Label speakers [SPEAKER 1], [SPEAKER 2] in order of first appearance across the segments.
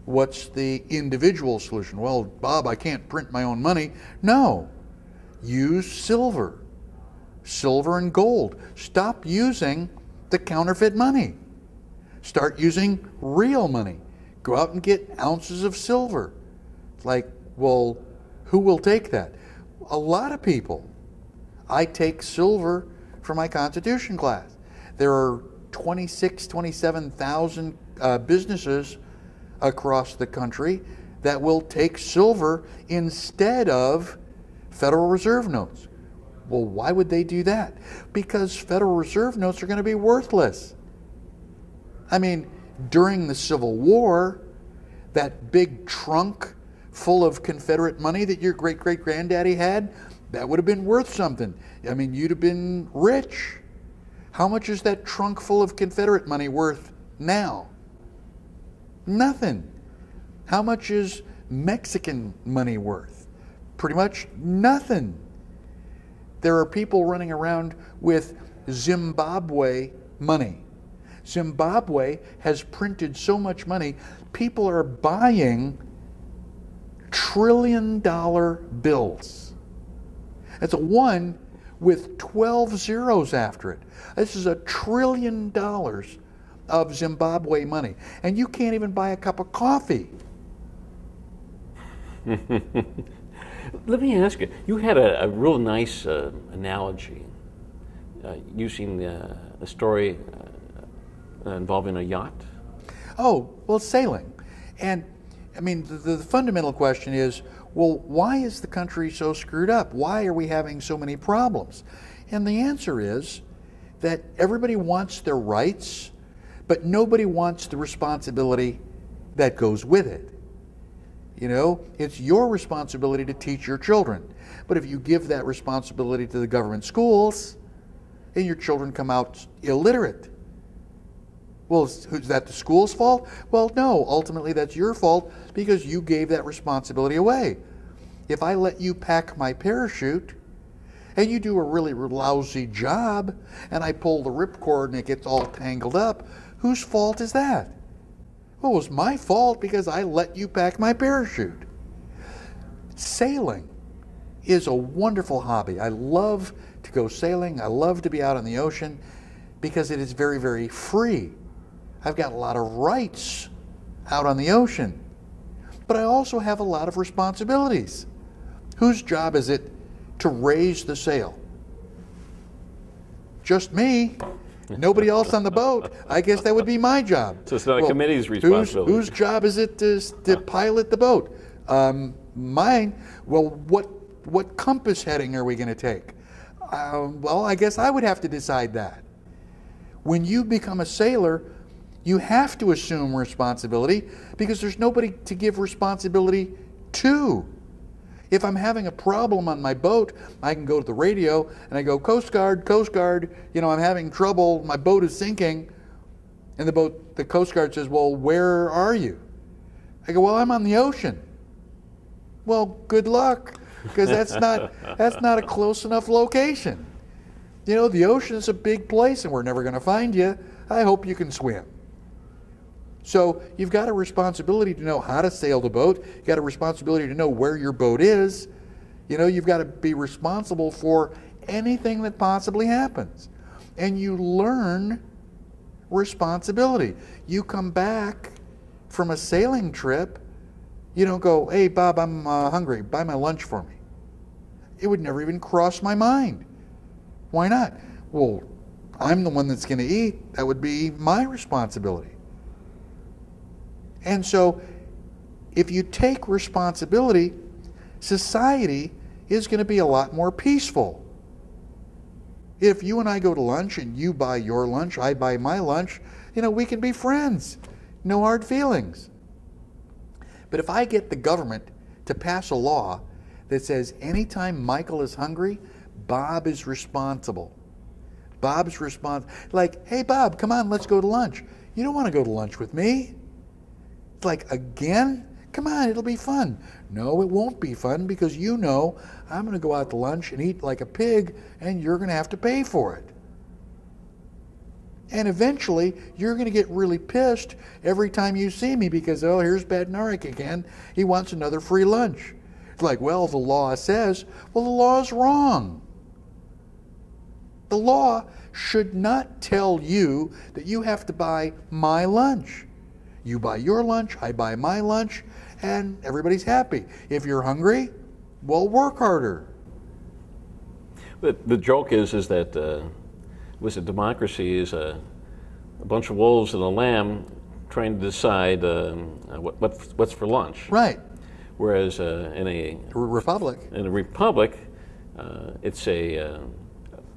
[SPEAKER 1] What's the individual solution? Well, Bob, I can't print my own money. No, use silver. Silver and gold. Stop using the counterfeit money. Start using real money. Go out and get ounces of silver. It's like, well, who will take that? A lot of people. I take silver for my Constitution class. There are 27,000 businesses across the country that will take silver instead of Federal Reserve notes. Well, why would they do that? Because Federal Reserve notes are going to be worthless. I mean, during the Civil War, that big trunk full of Confederate money that your great-great-granddaddy had, that would have been worth something. I mean, you'd have been rich. How much is that trunk full of Confederate money worth now? Nothing. How much is Mexican money worth? Pretty much nothing. There are people running around with Zimbabwe money. Zimbabwe has printed so much money, people are buying trillion-dollar bills. That's a 1 with 12 zeros after it. This is $1 trillion of Zimbabwe money. And you can't even buy a cup of coffee.
[SPEAKER 2] Let me ask you, you had a real nice analogy using a story involving a yacht.
[SPEAKER 1] Oh, well, sailing. And I mean, the fundamental question is, well, why is the country so screwed up? Why are we having so many problems? And the answer is that everybody wants their rights, but nobody wants the responsibility that goes with it. You know, it's your responsibility to teach your children. But if you give that responsibility to the government schools, and your children come out illiterate, well, is that the school's fault? Well, no, ultimately that's your fault because you gave that responsibility away. If I let you pack my parachute and you do a really lousy job and I pull the ripcord and it gets all tangled up, whose fault is that? Well, it was my fault because I let you pack my parachute. Sailing is a wonderful hobby. I love to go sailing. I love to be out on the ocean because it is very, very free. I've got a lot of rights out on the ocean, but I also have a lot of responsibilities. Whose job is it to raise the sail? Just me. Nobody else on the boat. I guess that would be my job.
[SPEAKER 2] So it's not a committee's responsibility.
[SPEAKER 1] Whose job is it to pilot the boat? Mine. Well, what compass heading are we going to take? Well, I guess I would have to decide that. When you become a sailor, you have to assume responsibility because there's nobody to give responsibility to. If I'm having a problem on my boat, I can go to the radio and I go, Coast Guard, you know, I'm having trouble, my boat is sinking. And the Coast Guard says, well, where are you? I go, well, I'm on the ocean. Well, good luck, because that's not a close enough location. You know, the ocean is a big place and we're never going to find you. I hope you can swim. So you've got a responsibility to know how to sail the boat. You've got a responsibility to know where your boat is. You know, you've got to be responsible for anything that possibly happens. And you learn responsibility. You come back from a sailing trip, you don't go, hey, Bob, I'm hungry. Buy my lunch for me. It would never even cross my mind. Why not? Well, I'm the one that's going to eat. That would be my responsibility. And so if you take responsibility, society is going to be a lot more peaceful. If you and I go to lunch and you buy your lunch, I buy my lunch, you know, we can be friends. No hard feelings. But if I get the government to pass a law that says anytime Michael is hungry, Bob is responsible. Bob's responsible. Like, hey, Bob, come on, let's go to lunch. You don't want to go to lunch with me. It's like, again? Come on, it'll be fun. No, it won't be fun because you know I'm going to go out to lunch and eat like a pig and you're going to have to pay for it. And eventually, you're going to get really pissed every time you see me because, oh, here's Badnarik again. He wants another free lunch. It's like, well, the law says, well, the law is wrong. The law should not tell you that you have to buy my lunch. You buy your lunch, I buy my lunch, and everybody's happy. If you're hungry, well, work harder.
[SPEAKER 2] The joke is that democracy is a bunch of wolves and a lamb trying to decide what's for lunch.
[SPEAKER 1] Right.
[SPEAKER 2] Whereas in a
[SPEAKER 1] republic,
[SPEAKER 2] it's a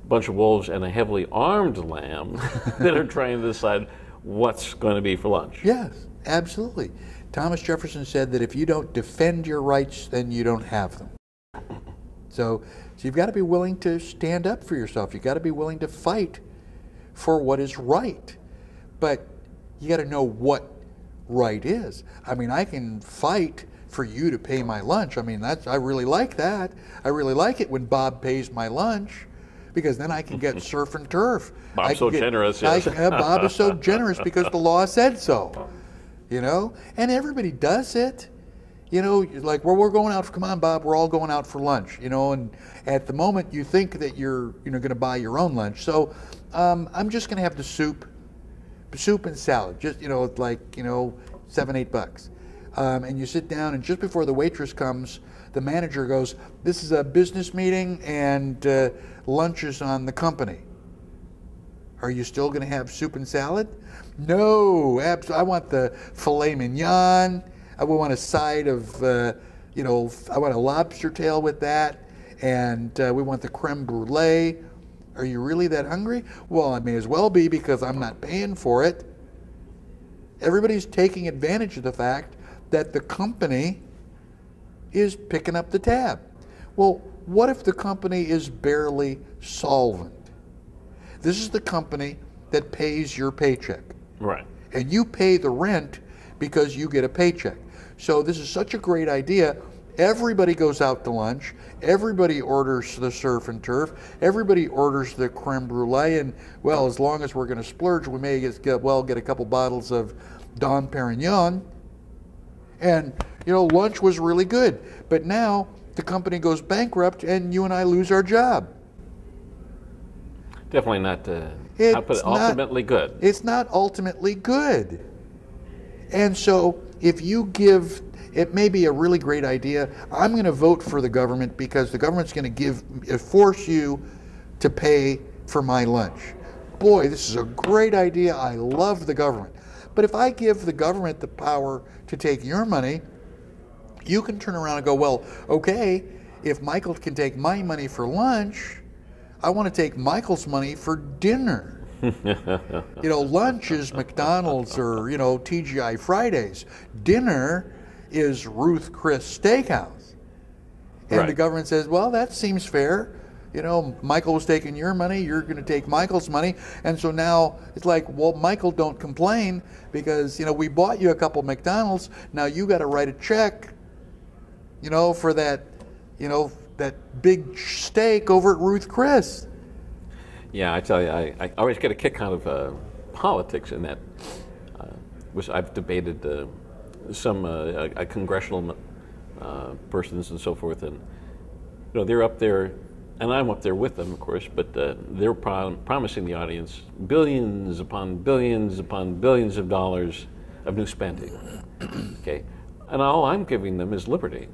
[SPEAKER 2] bunch of wolves and a heavily armed lamb that are trying to decide what's going to be for lunch.
[SPEAKER 1] Yes, absolutely. Thomas Jefferson said that if you don't defend your rights, then you don't have them. So you've got to be willing to stand up for yourself. You've got to be willing to fight for what is right. But you got to know what right is. I mean, I can fight for you to pay my lunch. I mean, I really like that. I really like it when Bob pays my lunch, because then I can get surf and turf.
[SPEAKER 2] Bob's so generous, yes.
[SPEAKER 1] Bob is so generous because the law said so, you know? And everybody does it. You know, like, well, we're going out, come on, Bob, we're all going out for lunch, you know, and at the moment you think that you're, going to buy your own lunch. So I'm just going to have the soup and salad, just, like, $7, $8. And you sit down, and just before the waitress comes, the manager goes, this is a business meeting and lunch is on the company. Are you still going to have soup and salad? No, I want the filet mignon. I want a side of, I want a lobster tail with that, and we want the creme brulee. Are you really that hungry? Well, I may as well be, because I'm not paying for it. Everybody's taking advantage of the fact that the company is picking up the tab. Well, what if the company is barely solvent? This is the company that pays your paycheck.
[SPEAKER 2] Right.
[SPEAKER 1] And you pay the rent because you get a paycheck. So this is such a great idea. Everybody goes out to lunch. Everybody orders the surf and turf. Everybody orders the creme brulee. And, well, as long as we're going to splurge, we may get a couple bottles of Dom Perignon. And, lunch was really good. But now the company goes bankrupt and you and I lose our job.
[SPEAKER 2] Definitely not ultimately good.
[SPEAKER 1] It's not ultimately good. And so if you give, it may be a really great idea. I'm going to vote for the government because the government's going to force you to pay for my lunch. Boy, this is a great idea. I love the government. But if I give the government the power to take your money, you can turn around and go, well, okay, if Michael can take my money for lunch, I want to take Michael's money for dinner. Lunch is McDonald's or, TGI Fridays. Dinner is Ruth Chris Steakhouse. And
[SPEAKER 2] right.
[SPEAKER 1] The government says, well, that seems fair. Michael was taking your money, you're going to take Michael's money. And so now it's like, well, Michael, don't complain because, we bought you a couple McDonald's. Now you got to write a check, for that, that big steak over at Ruth Chris.
[SPEAKER 2] Yeah, I tell you, I always get a kick out of politics in that. I've debated some congressional persons and so forth, and they're up there, and I'm up there with them, of course, but they're promising the audience billions upon billions upon billions of dollars of new spending. Okay, and all I'm giving them is liberty.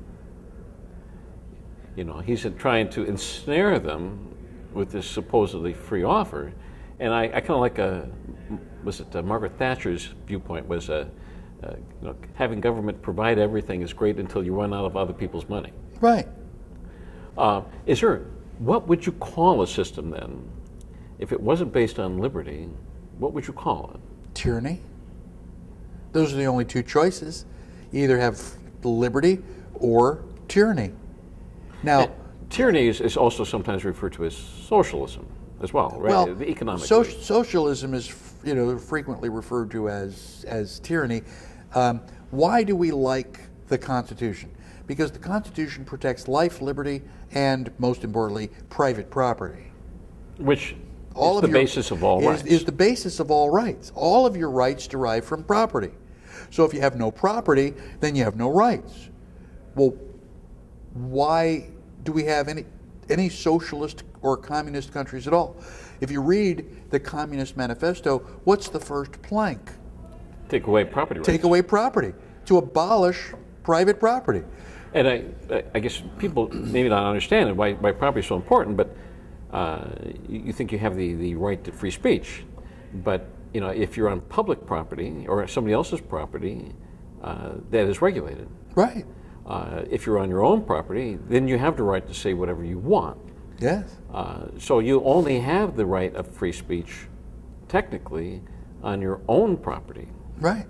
[SPEAKER 2] He's trying to ensnare them with this supposedly free offer, and I kind of like Margaret Thatcher's viewpoint was having government provide everything is great until you run out of other people's money.
[SPEAKER 1] Right.
[SPEAKER 2] What would you call a system then, if it wasn't based on liberty? What would you call it?
[SPEAKER 1] Tyranny. Those are the only two choices. You either have liberty or tyranny. Now,
[SPEAKER 2] tyranny is also sometimes referred to as socialism as well, right?
[SPEAKER 1] Well,
[SPEAKER 2] the economic
[SPEAKER 1] socialism is frequently referred to as tyranny. Why do we like the Constitution? Because the Constitution protects life, liberty, and most importantly, private property.
[SPEAKER 2] Which
[SPEAKER 1] All
[SPEAKER 2] it's
[SPEAKER 1] of
[SPEAKER 2] the basis of all rights.
[SPEAKER 1] Is the basis of all rights. All of your rights derive from property. So if you have no property, then you have no rights. Well, why do we have any socialist or communist countries at all? If you read the Communist Manifesto, what's the first plank?
[SPEAKER 2] Take away property rights.
[SPEAKER 1] Take away property, to abolish private property.
[SPEAKER 2] And I guess people maybe not understand why property is so important, but you think you have the right to free speech. But if you're on public property or somebody else's property, that is regulated.
[SPEAKER 1] Right.
[SPEAKER 2] If you're on your own property, then you have the right to say whatever you want.
[SPEAKER 1] Yes.
[SPEAKER 2] So you only have the right of free speech, technically, on your own property.
[SPEAKER 1] Right.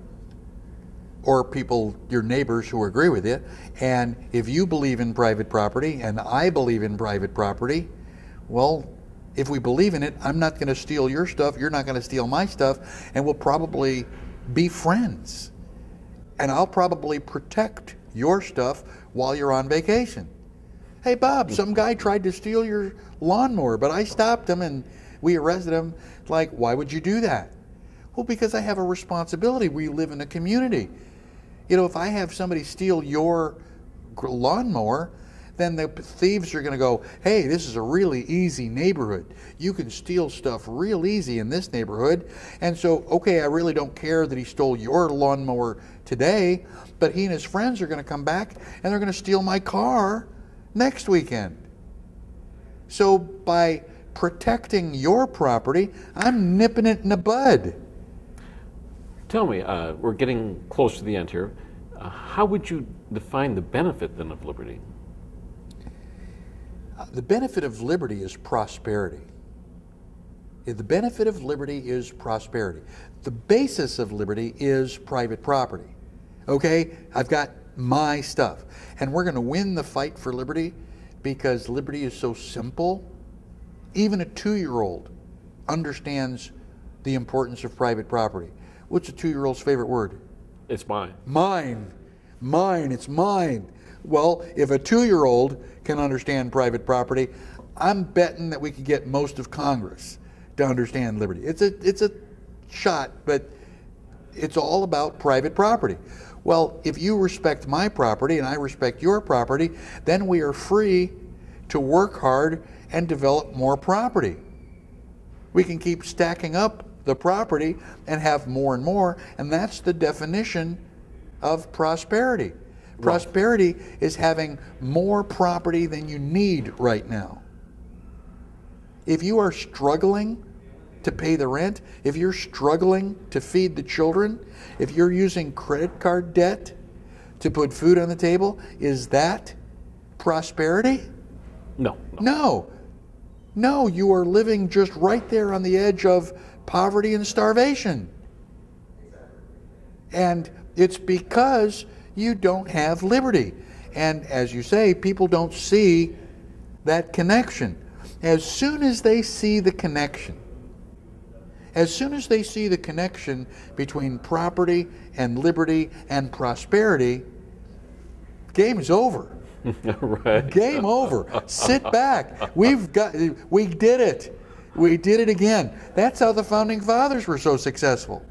[SPEAKER 1] Or people, your neighbors who agree with you. And if you believe in private property and I believe in private property, well, if we believe in it, I'm not going to steal your stuff, you're not going to steal my stuff, and we'll probably be friends. And I'll probably protect your stuff while you're on vacation. Hey, Bob, some guy tried to steal your lawnmower, but I stopped him and we arrested him. Like, why would you do that? Well, because I have a responsibility. We live in a community. If I have somebody steal your lawnmower, then the thieves are going to go, hey, this is a really easy neighborhood. You can steal stuff real easy in this neighborhood. And so, okay, I really don't care that he stole your lawnmower today, but he and his friends are going to come back and they're going to steal my car next weekend. So by protecting your property, I'm nipping it in the bud.
[SPEAKER 2] Tell me, we're getting close to the end here. How would you define the benefit then of liberty?
[SPEAKER 1] The benefit of liberty is prosperity. The benefit of liberty is prosperity. The basis of liberty is private property. Okay? I've got my stuff. And we're going to win the fight for liberty because liberty is so simple. Even a 2-year-old understands the importance of private property. What's a 2-year-old's favorite word?
[SPEAKER 2] It's mine.
[SPEAKER 1] Mine. Mine. It's mine. Well, if a 2-year-old can understand private property, I'm betting that we could get most of Congress to understand liberty. It's a shot, but it's all about private property. Well, if you respect my property and I respect your property, then we are free to work hard and develop more property. We can keep stacking up the property and have more and more, and that's the definition of prosperity. Prosperity is having more property than you need right now. If you are struggling to pay the rent, if you're struggling to feed the children, if you're using credit card debt to put food on the table, is that prosperity?
[SPEAKER 2] No.
[SPEAKER 1] No, you are living just right there on the edge of poverty and starvation. And it's because you don't have liberty. And as you say, people don't see that connection. As soon as they see the connection, between property and liberty and prosperity, game is over.
[SPEAKER 2] Right.
[SPEAKER 1] Game over. Sit back. We did it. We did it again. That's how the founding fathers were so successful.